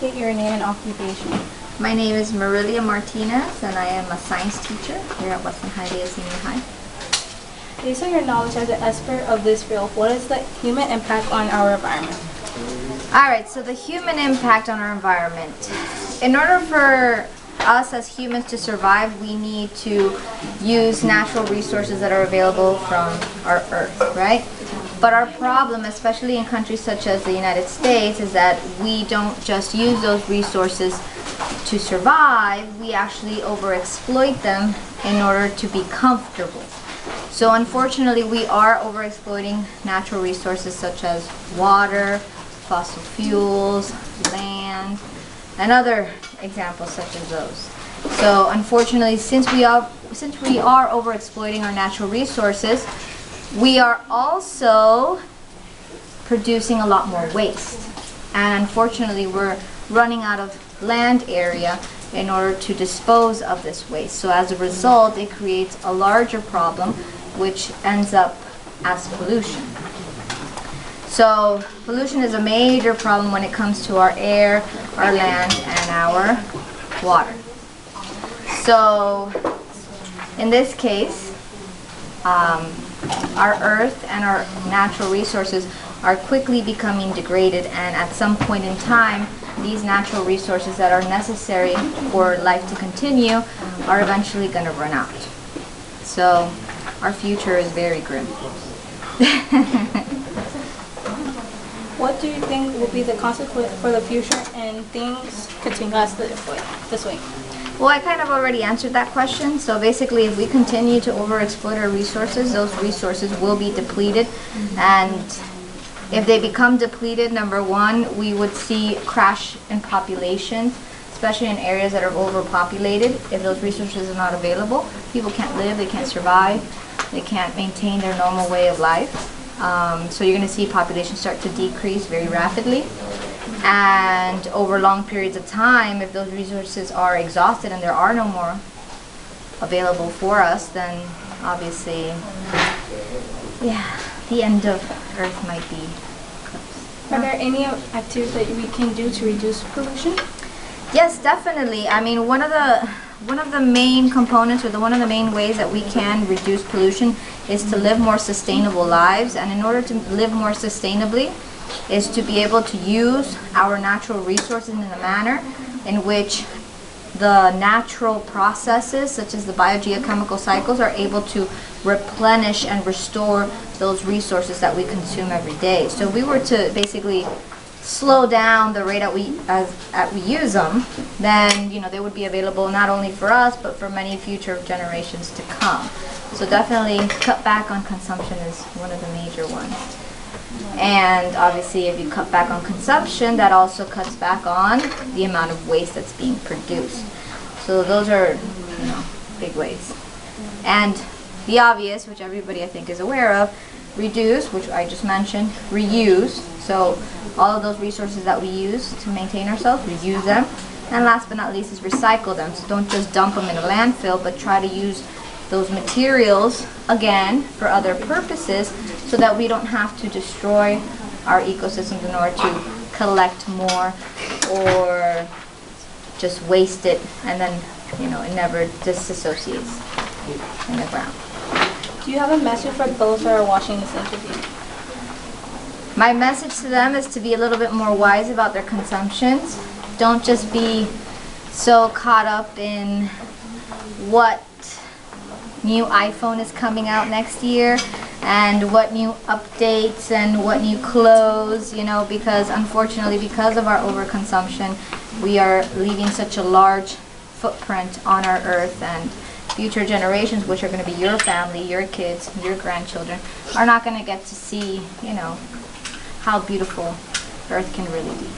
state your name and occupation. My name is Marilia Martinez, and I am a science teacher here at Western Hialeah Senior High. Based on your knowledge as an expert of this field, what is the human impact on our environment? Alright, so the human impact on our environment. In order for us as humans to survive, we need to use natural resources that are available from our earth, right? But our problem, especially in countries such as the United States, is that we don't just use those resources to survive, we actually overexploit them in order to be comfortable. So unfortunately, we are overexploiting natural resources such as water, fossil fuels, land, and other examples such as those. So unfortunately, since we are overexploiting our natural resources, we are also producing a lot more waste. And unfortunately, we're running out of land area in order to dispose of this waste. So as a result, it creates a larger problem, which ends up as pollution. So pollution is a major problem when it comes to our air, our land, and our water. So in this case, our earth and our natural resources are quickly becoming degraded, and at some point in time, these natural resources that are necessary for life to continue are eventually going to run out. So our future is very grim. What do you think will be the consequence for the future and things continue as this way? Well, I kind of already answered that question. So basically, if we continue to overexploit our resources, those resources will be depleted. And if they become depleted, number one, we would see crash in population, especially in areas that are overpopulated. If those resources are not available, people can't live, they can't survive, they can't maintain their normal way of life. So you're going to see population start to decrease very rapidly. And over long periods of time, if those resources are exhausted and there are no more available for us, then obviously, yeah, the end of Earth might be close. Are there any activities that we can do to reduce pollution? Yes, definitely. I mean, one of the main components, or one of the main ways that we can reduce pollution is to live more sustainable lives. And in order to live more sustainably is to be able to use our natural resources in a manner in which the natural processes, such as the biogeochemical cycles, are able to replenish and restore those resources that we consume every day. So if we were to basically slow down the rate at we use them, then they would be available not only for us but for many future generations to come. So definitely cut back on consumption is one of the major ones. And obviously, if you cut back on consumption, that also cuts back on the amount of waste that's being produced. So those are, big ways. And the obvious, which everybody I think is aware of, reduce, which I just mentioned, reuse. So all of those resources that we use to maintain ourselves, reuse them. And last but not least is recycle them. So don't just dump them in a landfill, but try to use those materials again for other purposes, so that we don't have to destroy our ecosystems in order to collect more or just waste it, and then it never disassociates in the ground. Do you have a message for those that are watching this interview? My message to them is to be a little bit more wise about their consumptions. Don't just be so caught up in what new iPhone is coming out next year and what new updates and what new clothes, because unfortunately, because of our overconsumption, we are leaving such a large footprint on our earth, and future generations, which are going to be your family, your kids, your grandchildren, are not going to get to see, how beautiful Earth can really be.